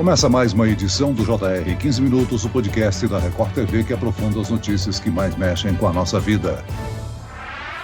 Começa mais uma edição do JR 15 Minutos, o podcast da Record TV que aprofunda as notícias que mais mexem com a nossa vida.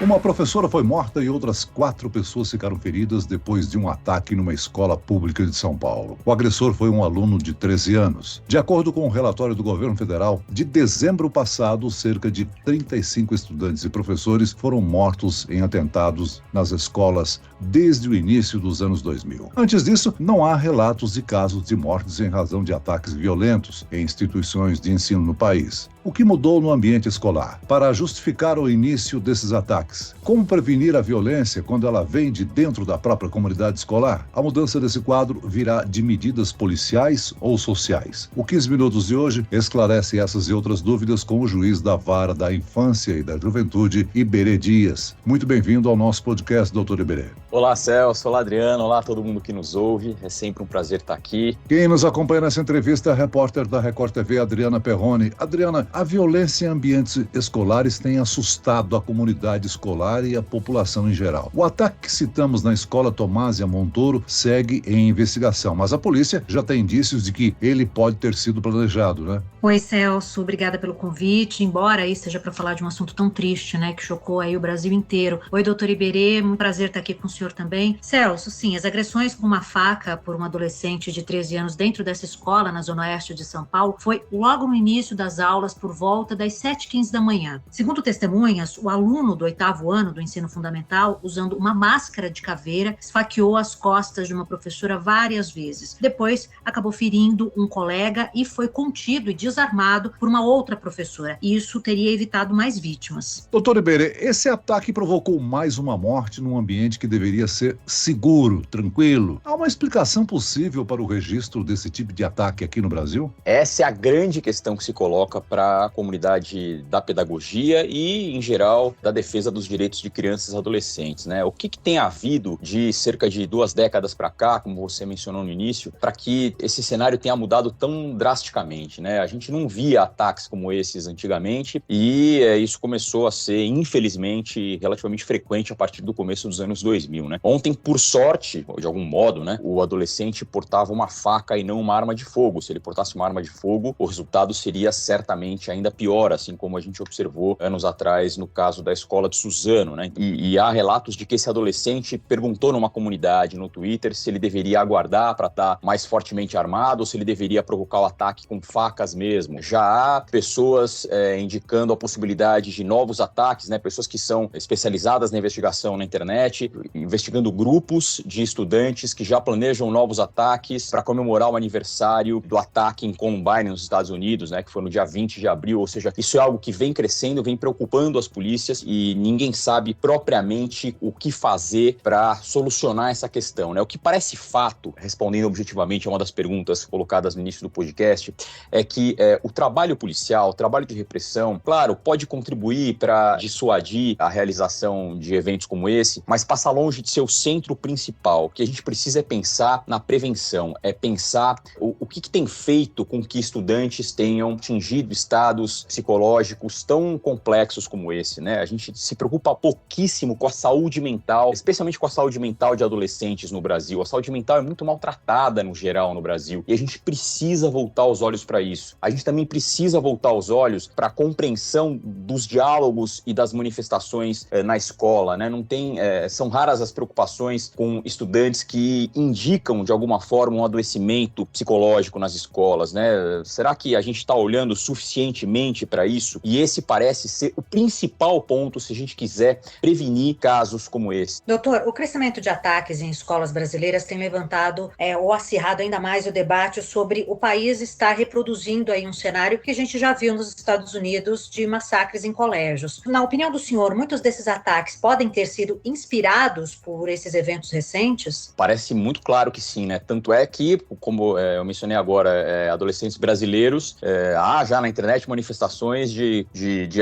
Uma professora foi morta e outras 4 pessoas ficaram feridas depois de um ataque numa escola pública de São Paulo. O agressor foi um aluno de 13 anos. De acordo com o relatório do governo federal, de dezembro passado, cerca de 35 estudantes e professores foram mortos em atentados nas escolas desde o início dos anos 2000. Antes disso, não há relatos de casos de mortes em razão de ataques violentos em instituições de ensino no país. O que mudou no ambiente escolar? Para justificar o início desses ataques, como prevenir a violência quando ela vem de dentro da própria comunidade escolar? A mudança desse quadro virá de medidas policiais ou sociais? O 15 Minutos de hoje esclarece essas e outras dúvidas com o juiz da Vara da Infância e da Juventude, Iberê Dias. Muito bem-vindo ao nosso podcast, doutor Iberê. Olá, Celso. Olá, Adriano. Olá, todo mundo que nos ouve. É sempre um prazer estar aqui. Quem nos acompanha nessa entrevista é a repórter da Record TV, Adriana Perrone. Adriana, a violência em ambientes escolares tem assustado a comunidade escolar e a população em geral. O ataque que citamos na escola Tomásia Montoro segue em investigação, mas a polícia já tem indícios de que ele pode ter sido planejado, né? Oi, Celso. Obrigada pelo convite. Embora aí seja para falar de um assunto tão triste, né, que chocou aí o Brasil inteiro. Oi, doutor Iberê. Muito prazer estar aqui com o senhor também. Celso, sim, as agressões com uma faca por um adolescente de 13 anos dentro dessa escola na Zona Oeste de São Paulo foi logo no início das aulas por volta das 7h15 da manhã. Segundo testemunhas, o aluno do 8º ano do ensino fundamental, usando uma máscara de caveira, esfaqueou as costas de uma professora várias vezes. Depois, acabou ferindo um colega e foi contido e desarmado por uma outra professora. E isso teria evitado mais vítimas. Doutor Iberê, esse ataque provocou mais uma morte num ambiente que deveria ser seguro, tranquilo. Há uma explicação possível para o registro desse tipo de ataque aqui no Brasil? Essa é a grande questão que se coloca para a comunidade da pedagogia e, em geral, da defesa dos direitos de crianças e adolescentes, né? O que tem havido de cerca de 2 décadas para cá, como você mencionou no início, para que esse cenário tenha mudado tão drasticamente, né? A gente não via ataques como esses antigamente e isso começou a ser, infelizmente, relativamente frequente a partir do começo dos anos 2000, né? Ontem, por sorte, de algum modo, né, o adolescente portava uma faca e não uma arma de fogo. Se ele portasse uma arma de fogo, o resultado seria certamente ainda pior, assim como a gente observou anos atrás no caso da escola de Suzano, né? E há relatos de que esse adolescente perguntou numa comunidade no Twitter se ele deveria aguardar para estar mais fortemente armado ou se ele deveria provocar o ataque com facas mesmo. Já há pessoas indicando a possibilidade de novos ataques, né? Pessoas que são especializadas na investigação na internet, investigando grupos de estudantes que já planejam novos ataques para comemorar o aniversário do ataque em Columbine, nos Estados Unidos, né? Que foi no dia 20 de abril, ou seja, isso é algo que vem crescendo, vem preocupando as polícias e ninguém sabe propriamente o que fazer para solucionar essa questão, né? O que parece fato, respondendo objetivamente a uma das perguntas colocadas no início do podcast, é que o trabalho policial, o trabalho de repressão, claro, pode contribuir para dissuadir a realização de eventos como esse, mas passa longe de ser o centro principal. O que a gente precisa é pensar na prevenção, é pensar o que tem feito com que estudantes tenham atingido estados psicológicos tão complexos como esse, né? A gente se preocupa pouquíssimo com a saúde mental, especialmente com a saúde mental de adolescentes no Brasil. A saúde mental é muito maltratada no geral no Brasil e a gente precisa voltar os olhos para isso. A gente também precisa voltar os olhos para a compreensão dos diálogos e das manifestações na escola, né? Não tem, são raras as preocupações com estudantes que indicam de alguma forma um adoecimento psicológico nas escolas, né? Será que a gente está olhando suficientemente para isso? E esse parece ser o principal ponto se a gente quiser prevenir casos como esse. Doutor, o crescimento de ataques em escolas brasileiras tem levantado ou acirrado ainda mais o debate sobre o país estar reproduzindo aí um cenário que a gente já viu nos Estados Unidos de massacres em colégios. Na opinião do senhor, muitos desses ataques podem ter sido inspirados por esses eventos recentes? Parece muito claro que sim, né? Tanto é que, como eu mencionei agora, adolescentes brasileiros, há já na internet internet manifestações de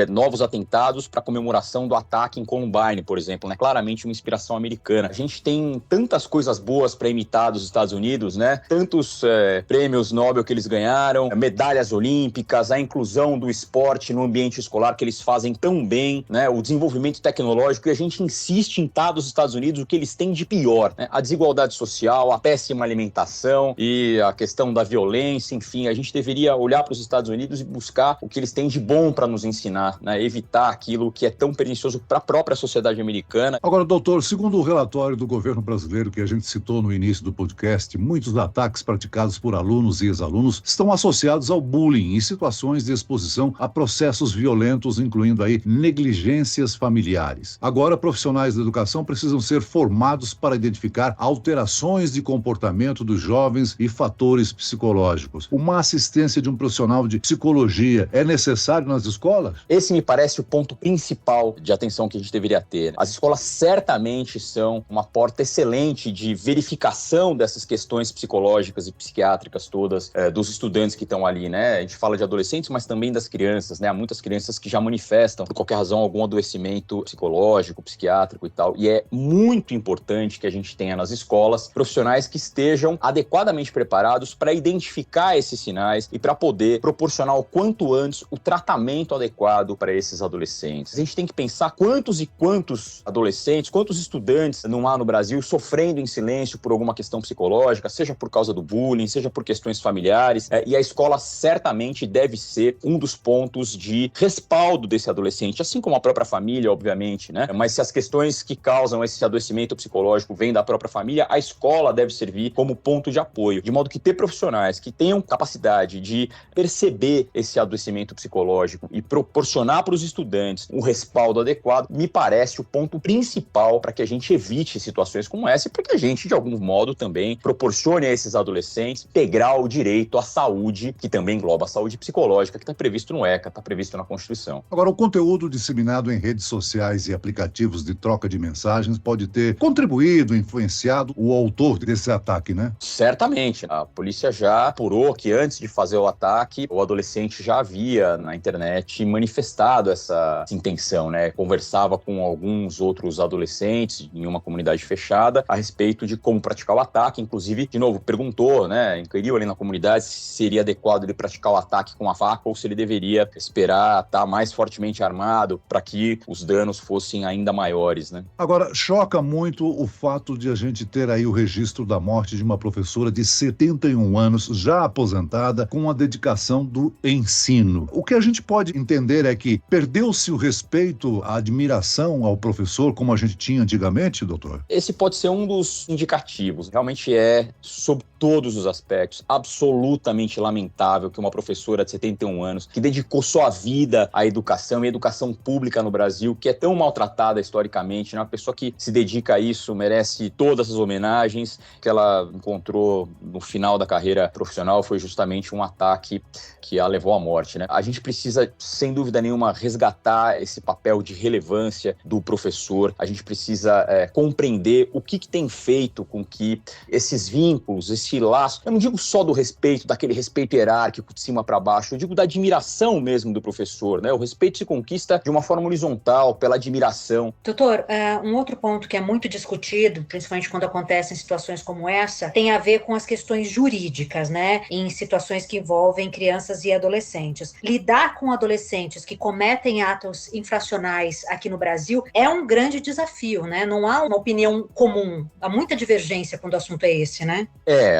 novos atentados para comemoração do ataque em Columbine, por exemplo, né? Claramente uma inspiração americana. A gente tem tantas coisas boas para imitar dos Estados Unidos, né? Tantos prêmios Nobel que eles ganharam, medalhas olímpicas, a inclusão do esporte no ambiente escolar que eles fazem tão bem, né? O desenvolvimento tecnológico, e a gente insiste em estar dos Estados Unidos o que eles têm de pior, né? A desigualdade social, a péssima alimentação e a questão da violência, enfim, a gente deveria olhar para os Estados Unidos e buscar o que eles têm de bom para nos ensinar, né? Evitar aquilo que é tão pernicioso para a própria sociedade americana. Agora, doutor, segundo o relatório do governo brasileiro que a gente citou no início do podcast, muitos ataques praticados por alunos e ex-alunos estão associados ao bullying e situações de exposição a processos violentos, incluindo aí negligências familiares. Agora, profissionais da educação precisam ser formados para identificar alterações de comportamento dos jovens e fatores psicológicos. Uma assistência de um profissional de psicologia é necessário nas escolas? Esse me parece o ponto principal de atenção que a gente deveria ter. As escolas certamente são uma porta excelente de verificação dessas questões psicológicas e psiquiátricas todas dos estudantes que estão ali, né? A gente fala de adolescentes, mas também das crianças, né? Há muitas crianças que já manifestam, por qualquer razão, algum adoecimento psicológico, psiquiátrico e tal. E é muito importante que a gente tenha nas escolas profissionais que estejam adequadamente preparados para identificar esses sinais e para poder proporcionar o quanto antes o tratamento adequado para esses adolescentes. A gente tem que pensar quantos e quantos adolescentes, quantos estudantes não há no Brasil sofrendo em silêncio por alguma questão psicológica, seja por causa do bullying, seja por questões familiares, e a escola certamente deve ser um dos pontos de respaldo desse adolescente, assim como a própria família, obviamente, né? Mas se as questões que causam esse adoecimento psicológico vêm da própria família, a escola deve servir como ponto de apoio, de modo que ter profissionais que tenham capacidade de perceber esse adoecimento psicológico e proporcionar para os estudantes um respaldo adequado, me parece o ponto principal para que a gente evite situações como essa e para que a gente, de algum modo, também proporcione a esses adolescentes integrar o direito à saúde, que também engloba a saúde psicológica, que está previsto no ECA, está previsto na Constituição. Agora, o conteúdo disseminado em redes sociais e aplicativos de troca de mensagens pode ter contribuído, influenciado o autor desse ataque, né? Certamente. A polícia já apurou que antes de fazer o ataque, o adolescente já havia na internet manifestado essa intenção, né? Conversava com alguns outros adolescentes em uma comunidade fechada a respeito de como praticar o ataque. Inclusive, de novo, perguntou, né? Inquiriu ali na comunidade se seria adequado ele praticar o ataque com a faca ou se ele deveria esperar estar mais fortemente armado para que os danos fossem ainda maiores, né? Agora, choca muito o fato de a gente ter aí o registro da morte de uma professora de 71 anos, já aposentada, com a dedicação do ensino. O que a gente pode entender é que perdeu-se o respeito, a admiração ao professor como a gente tinha antigamente, doutor? Esse pode ser um dos indicativos. Realmente é, sob todos os aspectos, absolutamente lamentável que uma professora de 71 anos, que dedicou sua vida à educação e educação pública no Brasil, que é tão maltratada historicamente, né? Uma pessoa que se dedica a isso merece todas as homenagens. Que ela encontrou no final da carreira profissional foi justamente um ataque que a levou à morte, né? A gente precisa, sem dúvida nenhuma, resgatar esse papel de relevância do professor. A gente precisa compreender o que tem feito com que esses vínculos, esse laço, eu não digo só do respeito, daquele respeito hierárquico de cima para baixo, eu digo da admiração mesmo do professor, né? O respeito se conquista de uma forma horizontal, pela admiração. Doutor, um outro ponto que é muito discutido, principalmente quando acontecem situações como essa, tem a ver com as questões jurídicas, né? Em situações que envolvem crianças e adolescentes. Lidar com adolescentes que cometem atos infracionais aqui no Brasil é um grande desafio, né? Não há uma opinião comum, há muita divergência quando o assunto é esse, né?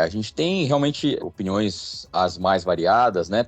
A gente tem realmente opiniões as mais variadas, né?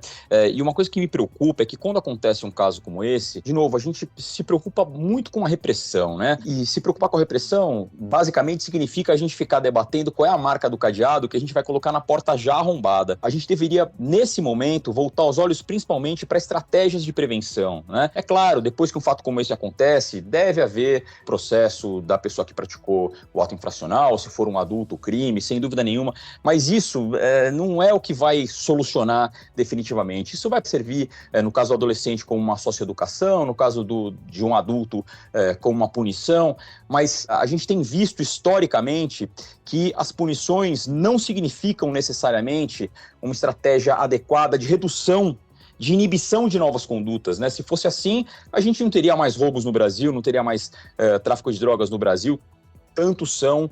E uma coisa que me preocupa é que quando acontece um caso como esse, de novo, a gente se preocupa muito com a repressão, né? E se preocupar com a repressão, basicamente significa a gente ficar debatendo qual é a marca do cadeado que a gente vai colocar na porta já arrombada. A gente deveria, nesse momento, voltar os olhos principalmente para estratégias de prevenção, né? É claro, depois que um fato como esse acontece, deve haver processo da pessoa que praticou o ato infracional, se for um adulto, o crime, sem dúvida nenhuma, mas isso não é o que vai solucionar definitivamente. Isso vai servir, no caso do adolescente, como uma socioeducação, no caso de um adulto, como uma punição, mas a gente tem visto historicamente que as punições não significam necessariamente uma estratégia adequada de redução de inibição de novas condutas, né? Se fosse assim, a gente não teria mais roubos no Brasil, não teria mais tráfico de drogas no Brasil. Tanto são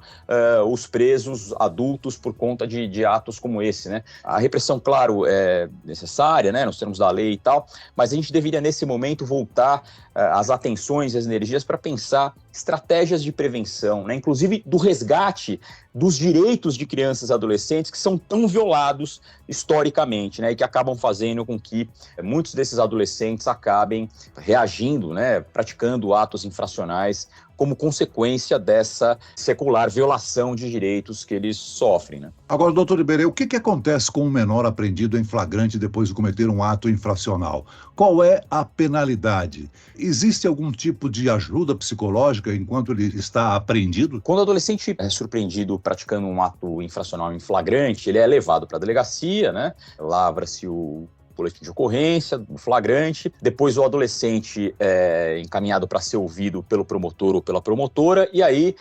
os presos adultos por conta de atos como esse, né? A repressão, claro, é necessária, né, nos termos da lei e tal, mas a gente deveria, nesse momento, voltar as atenções e as energias para pensar estratégias de prevenção, né, inclusive do resgate dos direitos de crianças e adolescentes que são tão violados historicamente, né, e que acabam fazendo com que muitos desses adolescentes acabem reagindo, né, praticando atos infracionais como consequência dessa secular violação de direitos que eles sofrem, né? Agora, doutor Iberê, o que acontece com um menor apreendido em flagrante depois de cometer um ato infracional? Qual é a penalidade? Existe algum tipo de ajuda psicológica enquanto ele está apreendido? Quando o adolescente é surpreendido praticando um ato infracional em flagrante, ele é levado para a delegacia, né? Lavra-se o boletim de ocorrência, do flagrante, depois o adolescente é encaminhado para ser ouvido pelo promotor ou pela promotora, e aí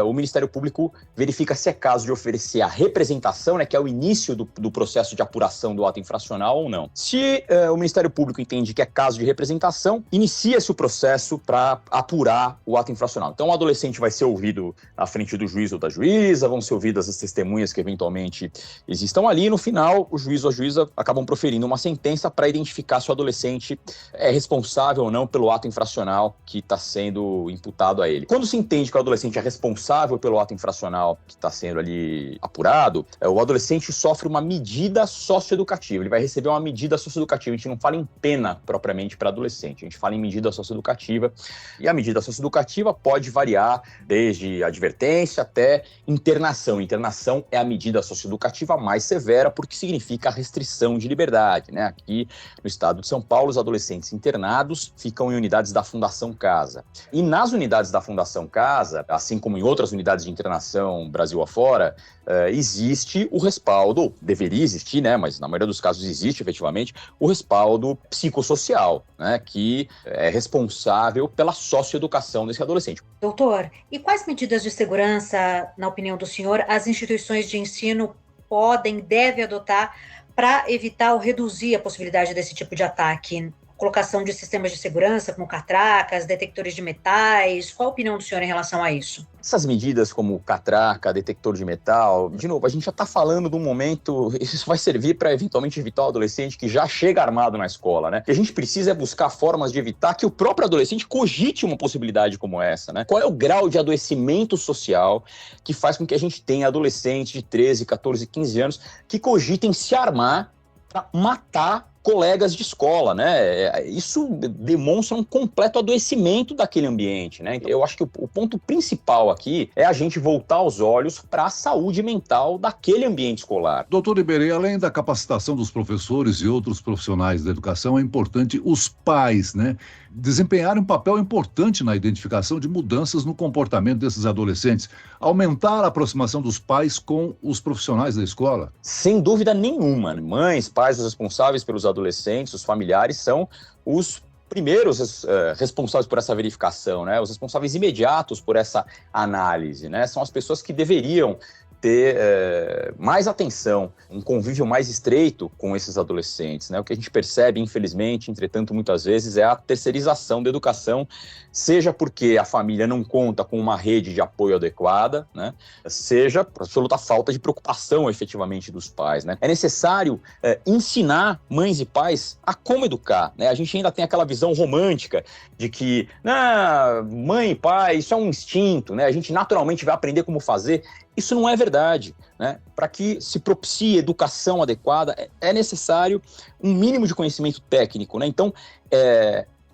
o Ministério Público verifica se é caso de oferecer a representação, né, que é o início do processo de apuração do ato infracional ou não. Se o Ministério Público entende que é caso de representação, inicia-se o processo para apurar o ato infracional. Então o adolescente vai ser ouvido na frente do juiz ou da juíza, vão ser ouvidas as testemunhas que eventualmente existam ali, e no final o juiz ou a juíza acabam proferindo uma sentença para identificar se o adolescente é responsável ou não pelo ato infracional que está sendo imputado a ele. Quando se entende que o adolescente é responsável pelo ato infracional que está sendo ali apurado, o adolescente sofre uma medida socioeducativa. Ele vai receber uma medida socioeducativa. A gente não fala em pena propriamente para adolescente, a gente fala em medida socioeducativa. E a medida socioeducativa pode variar desde advertência até internação. Internação é a medida socioeducativa mais severa porque significa a restrição de liberdade, né? Aqui no estado de São Paulo, os adolescentes internados ficam em unidades da Fundação Casa. E nas unidades da Fundação Casa, assim como em outras unidades de internação Brasil afora, existe o respaldo, deveria existir, né? Mas na maioria dos casos existe efetivamente, o respaldo psicossocial, né? Que é responsável pela socioeducação desse adolescente. Doutor, e quais medidas de segurança, na opinião do senhor, as instituições de ensino devem adotar para evitar ou reduzir a possibilidade desse tipo de ataque? Colocação de sistemas de segurança, como catracas, detectores de metais. Qual a opinião do senhor em relação a isso? Essas medidas como catraca, detector de metal, de novo, a gente já está falando de um momento, isso vai servir para eventualmente evitar o adolescente que já chega armado na escola, né? O que a gente precisa é buscar formas de evitar que o próprio adolescente cogite uma possibilidade como essa, né? Qual é o grau de adoecimento social que faz com que a gente tenha adolescentes de 13, 14, 15 anos que cogitem se armar para matar colegas de escola, né? Isso demonstra um completo adoecimento daquele ambiente, né? Eu acho que o ponto principal aqui é a gente voltar os olhos para a saúde mental daquele ambiente escolar. Doutor Iberê, além da capacitação dos professores e outros profissionais da educação, é importante os pais, né, desempenharem um papel importante na identificação de mudanças no comportamento desses adolescentes, aumentar a aproximação dos pais com os profissionais da escola. Sem dúvida nenhuma, mães, pais, os responsáveis pelos adolescentes, os familiares são os primeiros responsáveis por essa verificação, né? Os responsáveis imediatos por essa análise, né? São as pessoas que deveriam ter mais atenção, um convívio mais estreito com esses adolescentes, né? O que a gente percebe, infelizmente, entretanto, muitas vezes, é a terceirização da educação, seja porque a família não conta com uma rede de apoio adequada, né? Seja por absoluta falta de preocupação, efetivamente, dos pais, né? É necessário ensinar mães e pais a como educar, né? A gente ainda tem aquela visão romântica de que mãe e pai, isso é um instinto, né? A gente naturalmente vai aprender como fazer. Isso não é verdade, né? Para que se propicie educação adequada, é necessário um mínimo de conhecimento técnico, né? Então,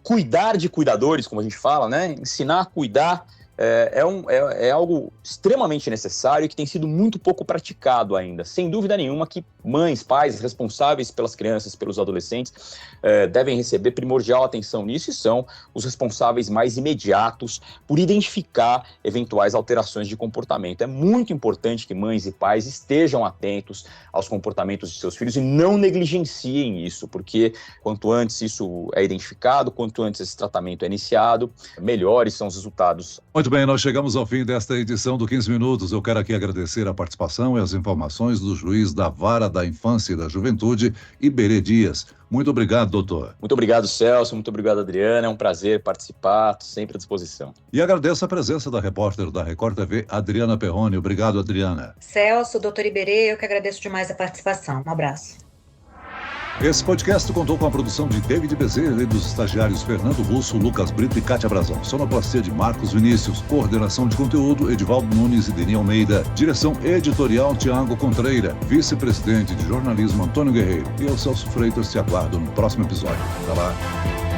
cuidar de cuidadores, como a gente fala, né? Ensinar a cuidar é algo extremamente necessário e que tem sido muito pouco praticado ainda. Sem dúvida nenhuma que mães, pais responsáveis pelas crianças, pelos adolescentes, devem receber primordial atenção nisso e são os responsáveis mais imediatos por identificar eventuais alterações de comportamento. É muito importante que mães e pais estejam atentos aos comportamentos de seus filhos e não negligenciem isso, porque quanto antes isso é identificado, quanto antes esse tratamento é iniciado, melhores são os resultados. Muito bem, nós chegamos ao fim desta edição do 15 Minutos. Eu quero aqui agradecer a participação e as informações do juiz da Vara da Infância e da Juventude, Iberê Dias. Muito obrigado, doutor. Muito obrigado, Celso. Muito obrigado, Adriana. É um prazer participar, sempre à disposição. E agradeço a presença da repórter da Record TV, Adriana Perrone. Obrigado, Adriana. Celso, doutor Iberê, eu que agradeço demais a participação. Um abraço. Esse podcast contou com a produção de David Bezerra e dos estagiários Fernando Russo, Lucas Brito e Kátia Brazão. Sonoplastia de Marcos Vinícius. Coordenação de conteúdo, Edivaldo Nunes e Deni Almeida. Direção editorial, Tiago Contreira. Vice-presidente de jornalismo, Antônio Guerreiro. E eu, Celso Freitas, te aguardo no próximo episódio. Até lá.